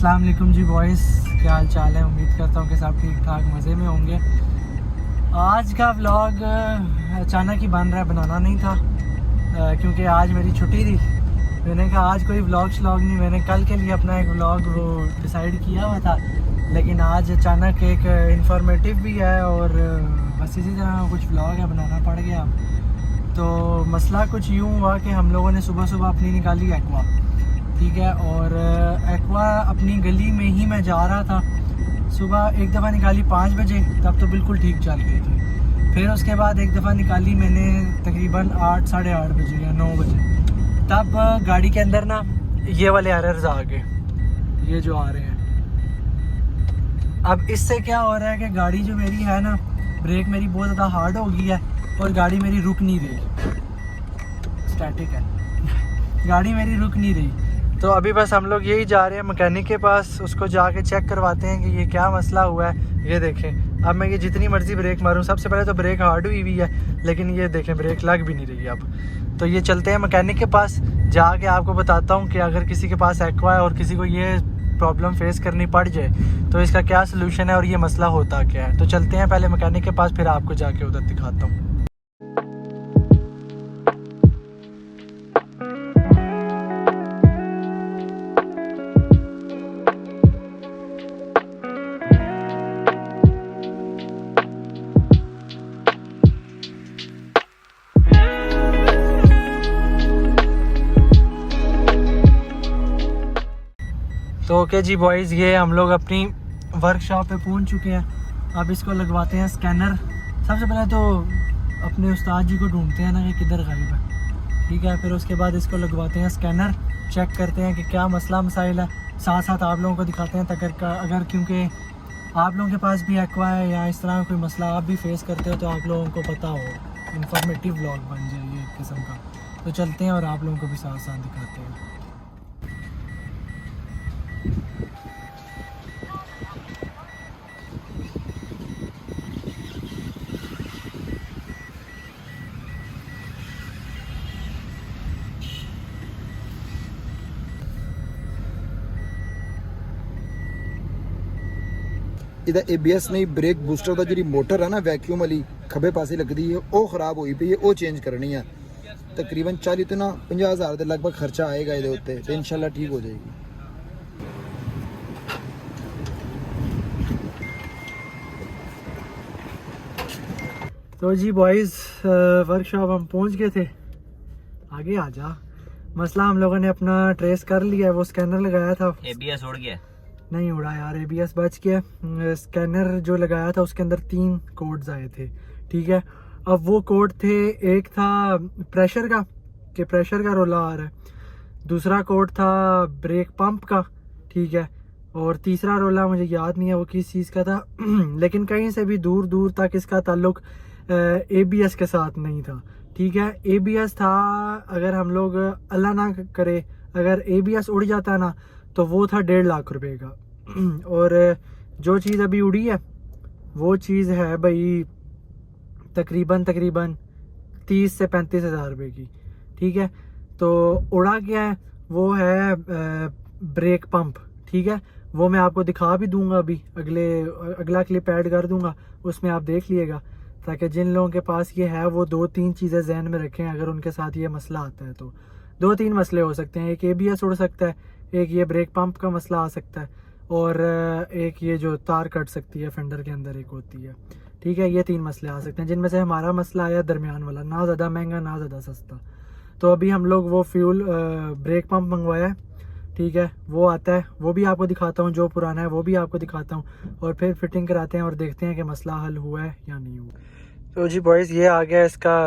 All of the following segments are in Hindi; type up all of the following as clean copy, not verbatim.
अस्सलाम वालेकुम जी बॉयज़, क्या हाल चाल है। उम्मीद करता हूँ कि सब ठीक ठाक मज़े में होंगे। आज का व्लॉग अचानक ही बन रहा है, बनाना नहीं था क्योंकि आज मेरी छुट्टी थी। मैंने कहा आज कोई व्लॉग नहीं, मैंने कल के लिए अपना एक व्लॉग वो डिसाइड किया हुआ था, लेकिन आज अचानक एक इंफॉर्मेटिव भी है और बस इसी तरह कुछ व्लॉग है, बनाना पड़ गया। तो मसला कुछ यूँ हुआ कि हम लोगों ने सुबह सुबह अपनी निकाली एक्वा, ठीक है, और एक्वा अपनी गली में ही मैं जा रहा था। सुबह एक दफ़ा निकाली 5 बजे, तब तो बिल्कुल ठीक चल गई थी। फिर उसके बाद एक दफ़ा निकाली मैंने तकरीबन 8 साढ़े 8 बजे या 9 बजे, तब गाड़ी के अंदर ना ये वाले एरर्स आ गए, ये जो आ रहे हैं। अब इससे क्या हो रहा है कि गाड़ी जो मेरी है ना, ब्रेक मेरी बहुत ज़्यादा हार्ड हो गई है और गाड़ी मेरी रुक नहीं रही, स्टैटिक है गाड़ी मेरी रुक नहीं रही। तो अभी बस हम लोग यही जा रहे हैं मैकेनिक के पास, उसको जाके चेक करवाते हैं कि ये क्या मसला हुआ है। ये देखें, अब मैं ये जितनी मर्ज़ी ब्रेक मारूं, सबसे पहले तो ब्रेक हार्ड हुई है, लेकिन ये देखें ब्रेक लग भी नहीं रही अब। तो ये चलते हैं मैकेनिक के पास, जाके आपको बताता हूँ कि अगर किसी के पास एक्वा है और किसी को ये प्रॉब्लम फेस करनी पड़ जाए तो इसका क्या सलूशन है और ये मसला होता क्या है। तो चलते हैं पहले मैकेनिक के पास, फिर आपको जाके उधर दिखाता हूँ। तो ओके जी बॉयज़, ये हम लोग अपनी वर्कशॉप पे पहुंच चुके हैं। अब इसको लगवाते हैं स्कैनर। सबसे पहले तो अपने उस्ताद जी को ढूंढते हैं ना कि किधर गायब है, ठीक है। फिर उसके बाद इसको लगवाते हैं स्कैनर, चेक करते हैं कि क्या मसला मसाइल है। साथ साथ आप लोगों को दिखाते हैं अगर क्योंकि आप लोगों के पास भी एक्वा है या इस तरह कोई मसला आप भी फेस करते हो तो आप लोगों को पता हो, इंफॉर्मेटिव व्लॉग बन जाए ये एक किस्म का। तो चलते हैं और आप लोगों को भी साथ साथ दिखाते हैं। ਇਹਦਾ ABS नहीं ब्रेक बूस्टर ਦਾ ਜਿਹੜੀ ਮੋਟਰ ਹੈ ਨਾ ਵੈਕਿਊਮ ਵਾਲੀ ਖੱਬੇ ਪਾਸੇ ਲੱਗਦੀ ਹੈ, ਉਹ ਖਰਾਬ ਹੋਈ ਪਈ ਹੈ, ਉਹ ਚੇਂਜ ਕਰਨੀ ਹੈ। ਤਕਰੀਬਨ 40 ਤੋਂ 50 ਹਜ਼ਾਰ ਦੇ ਲਗਭਗ ਖਰਚਾ ਆਏਗਾ ਇਹਦੇ ਉੱਤੇ, ਤੇ ਇਨਸ਼ਾਅੱਲਾ ਠੀਕ ਹੋ ਜਾਏਗੀ। तो जी बॉयज़, वर्कशॉप हम पहुंच गए थे। आगे आ जा। मसला हम लोगों ने अपना ट्रेस कर लिया है, वो स्कैनर लगाया था, ABS उड़ गया। नहीं उड़ा यार, ABS बच गया। स्कैनर जो लगाया था उसके अंदर 3 कोड्स आए थे, ठीक है। अब वो कोड थे, एक था प्रेशर का कि प्रेशर का रोला आ रहा है, दूसरा कोड था ब्रेक पंप का, ठीक है, और तीसरा रोला मुझे याद नहीं है वो किस चीज़ का था लेकिन कहीं से भी दूर दूर तक इसका ताल्लुक ABS के साथ नहीं था, ठीक है। ABS था, अगर हम लोग अल्लाह ना करे अगर ABS उड़ जाता ना तो वो था 1.5 लाख रुपए का और जो चीज़ अभी उड़ी है वो चीज़ है भाई तकरीबन 30 से 35 हज़ार रुपये की, ठीक है। तो उड़ा क्या है, वो है ब्रेक पंप, ठीक है। वो मैं आपको दिखा भी दूंगा, अभी अगला क्लिप ऐड कर दूंगा, उसमें आप देख लिएगा, ताकि जिन लोगों के पास ये है वो 2-3 चीज़ें जहन में रखें। अगर उनके साथ ये मसला आता है तो 2-3 मसले हो सकते हैं, एक ABS उड़ सकता है, एक ये ब्रेक पंप का मसला आ सकता है, और एक ये जो तार कट सकती है फेंडर के अंदर एक होती है, ठीक है। ये 3 मसले आ सकते हैं, जिनमें से हमारा मसला आया दरमियान वाला, ना ज़्यादा महंगा ना ज़्यादा सस्ता। तो अभी हम लोग वो फ्यूल ब्रेक पंप मंगवाया है, ठीक है, वो आता है, वो भी आपको दिखाता हूँ, जो पुराना है वो भी आपको दिखाता हूँ, और फिर फिटिंग कराते हैं और देखते हैं कि मसला हल हुआ है या नहीं हुआ। तो जी बॉयज़, ये आ गया इसका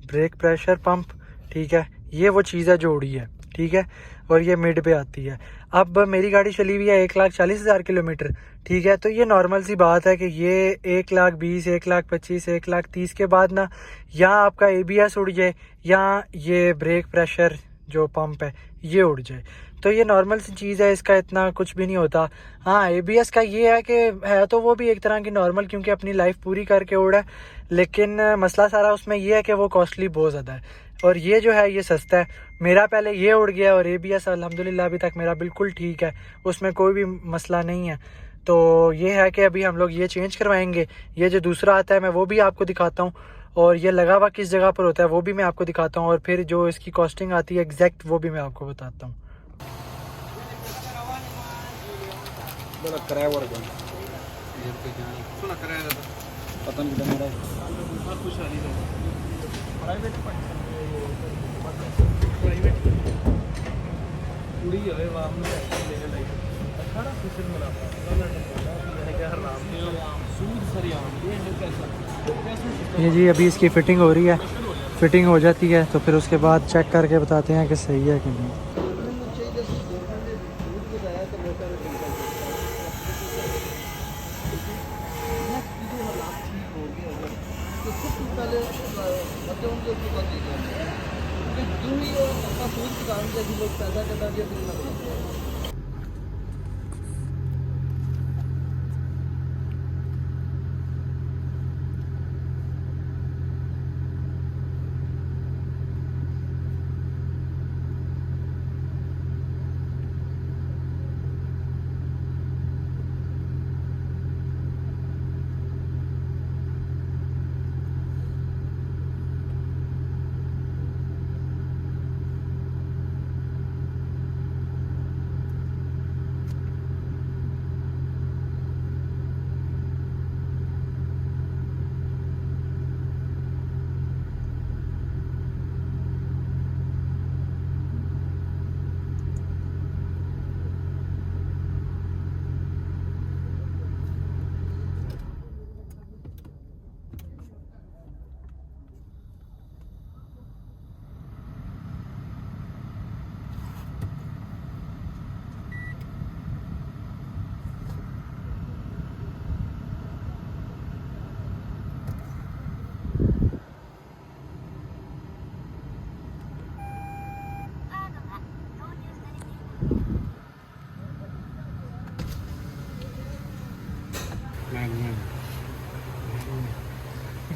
ब्रेक प्रेशर पंप, ठीक है। ये वो चीज़ है जो उड़ी है, ठीक है, और ये मिड पे आती है। अब मेरी गाड़ी चली हुई है 1,40,000 किलोमीटर, ठीक है। तो ये नॉर्मल सी बात है कि ये 1,20,000, 1,25,000, 1,30,000 के बाद ना या आपका ABS उड़ जाए या ये ब्रेक प्रेशर जो पंप है ये उड़ जाए। तो ये नॉर्मल सी चीज़ है, इसका इतना कुछ भी नहीं होता। हाँ, ABS का ये है कि है तो वो भी एक तरह की नॉर्मल, क्योंकि अपनी लाइफ पूरी करके उड़ा है, लेकिन मसला सारा उसमें ये है कि वो कॉस्टली बहुत ज़्यादा है, और ये जो है ये सस्ता है। मेरा पहले ये उड़ गया और ABS अल्हम्दुलिल्लाह अभी तक मेरा बिल्कुल ठीक है, उसमें कोई भी मसला नहीं है। तो ये है कि अभी हम लोग ये चेंज करवाएंगे। ये जो दूसरा आता है मैं वो भी आपको दिखाता हूँ, और ये लगा हुआ किस जगह पर होता है वो भी मैं आपको दिखाता हूँ, और फिर जो इसकी कॉस्टिंग आती है एग्जैक्ट वो भी मैं आपको बताता हूँ। ये जी अभी इसकी फ़िटिंग हो रही है, फ़िटिंग हो जाती है तो फिर उसके बाद चेक करके बताते हैं कि सही है कि नहीं।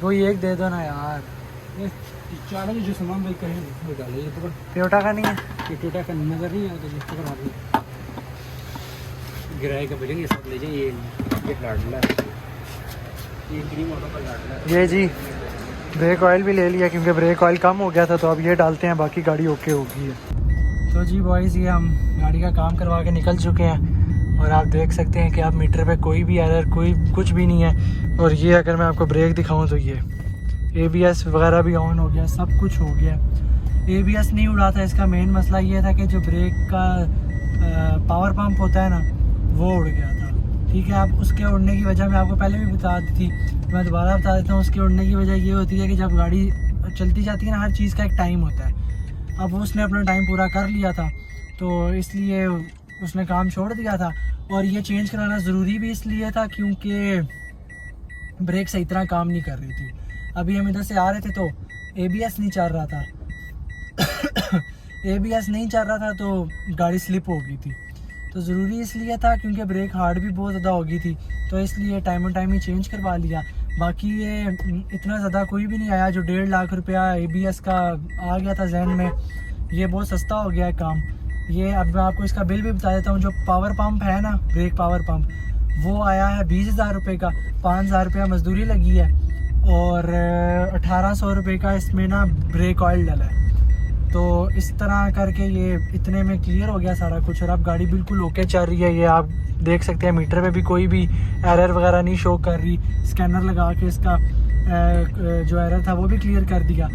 कोई एक दे दो ना यार, चारों जो सामान भाई कहीं वो डाले ये पकड़, टोयोटा का नहीं है। ये टोटा का नजर नहीं आता जिस पकड़ आगे गिराए का भेजेंगे सब ले जाइए। ये लाडला है, ये क्रीम ऑटो का लाडला है। ये जी ब्रेक ऑयल भी ले लिया क्योंकि ब्रेक ऑयल कम हो गया था, तो अब ये डालते हैं, बाकी गाड़ी ओके होगी है। तो जी बॉयज़ ये हम गाड़ी का काम करवा के निकल चुके हैं, और आप देख सकते हैं कि आप मीटर पे कोई भी एरर कोई कुछ भी नहीं है। और ये अगर मैं आपको ब्रेक दिखाऊं तो ये ABS वगैरह भी ऑन हो गया, सब कुछ हो गया। ABS नहीं उड़ा था, इसका मेन मसला ये था कि जो ब्रेक का पावर पंप होता है ना वो उड़ गया था। ठीक है, अब उसके उड़ने की वजह मैं आपको पहले भी बता दी थी, मैं दोबारा बता देता हूँ। उसके उड़ने की वजह ये होती है कि जब गाड़ी चलती जाती है ना, हर चीज़ का एक टाइम होता है। अब उसने अपना टाइम पूरा कर लिया था, तो इसलिए उसने काम छोड़ दिया था। और ये चेंज कराना ज़रूरी भी इसलिए था क्योंकि ब्रेक सही तरह काम नहीं कर रही थी। अभी हम इधर से आ रहे थे तो ABS नहीं चल रहा था ABS नहीं चल रहा था तो गाड़ी स्लिप हो गई थी। तो ज़रूरी इसलिए था क्योंकि ब्रेक हार्ड भी बहुत ज़्यादा हो गई थी, तो इसलिए टाइम टाइम ही चेंज करवा लिया। बाकी ये इतना ज़्यादा कोई भी नहीं आया। जो 1.5 लाख रुपया ABS का आ गया था जहन में, ये बहुत सस्ता हो गया है काम। ये अब मैं आपको इसका बिल भी बता देता हूँ। जो पावर पंप है ना, ब्रेक पावर पंप, वो आया है 20,000 रुपये का। 5,000 रुपया मजदूरी लगी है और 1,800 रुपये का इसमें ना ब्रेक ऑयल डला है। तो इस तरह करके ये इतने में क्लियर हो गया सारा कुछ, और अब गाड़ी बिल्कुल ओके चल रही है। ये आप देख सकते हैं मीटर में भी कोई भी एरर वगैरह नहीं शो कर रही। स्कैनर लगा के इसका जो एरर था वो भी क्लियर कर दिया।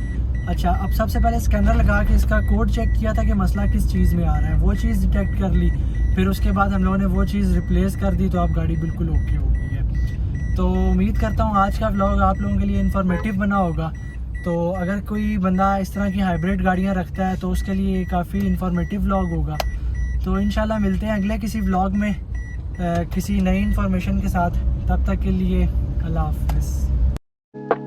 अच्छा, अब सबसे पहले स्कैनर लगा के इसका कोड चेक किया था कि मसला किस चीज़ में आ रहा है, वो चीज़ डिटेक्ट कर ली। फिर उसके बाद हम लोगों ने वो चीज़ रिप्लेस कर दी, तो अब गाड़ी बिल्कुल ओके हो गई है। तो उम्मीद करता हूँ आज का व्लॉग आप लोगों के लिए इन्फॉर्मेटिव बना होगा। तो अगर कोई बंदा इस तरह की हाइब्रिड गाड़ियाँ रखता है तो उसके लिए काफ़ी इन्फॉर्मेटिव व्लॉग होगा। तो इंशाल्लाह मिलते हैं अगले किसी व्लॉग में किसी नई इन्फॉर्मेशन के साथ। तब तक के लिए अल्लाह हाफ़िज़।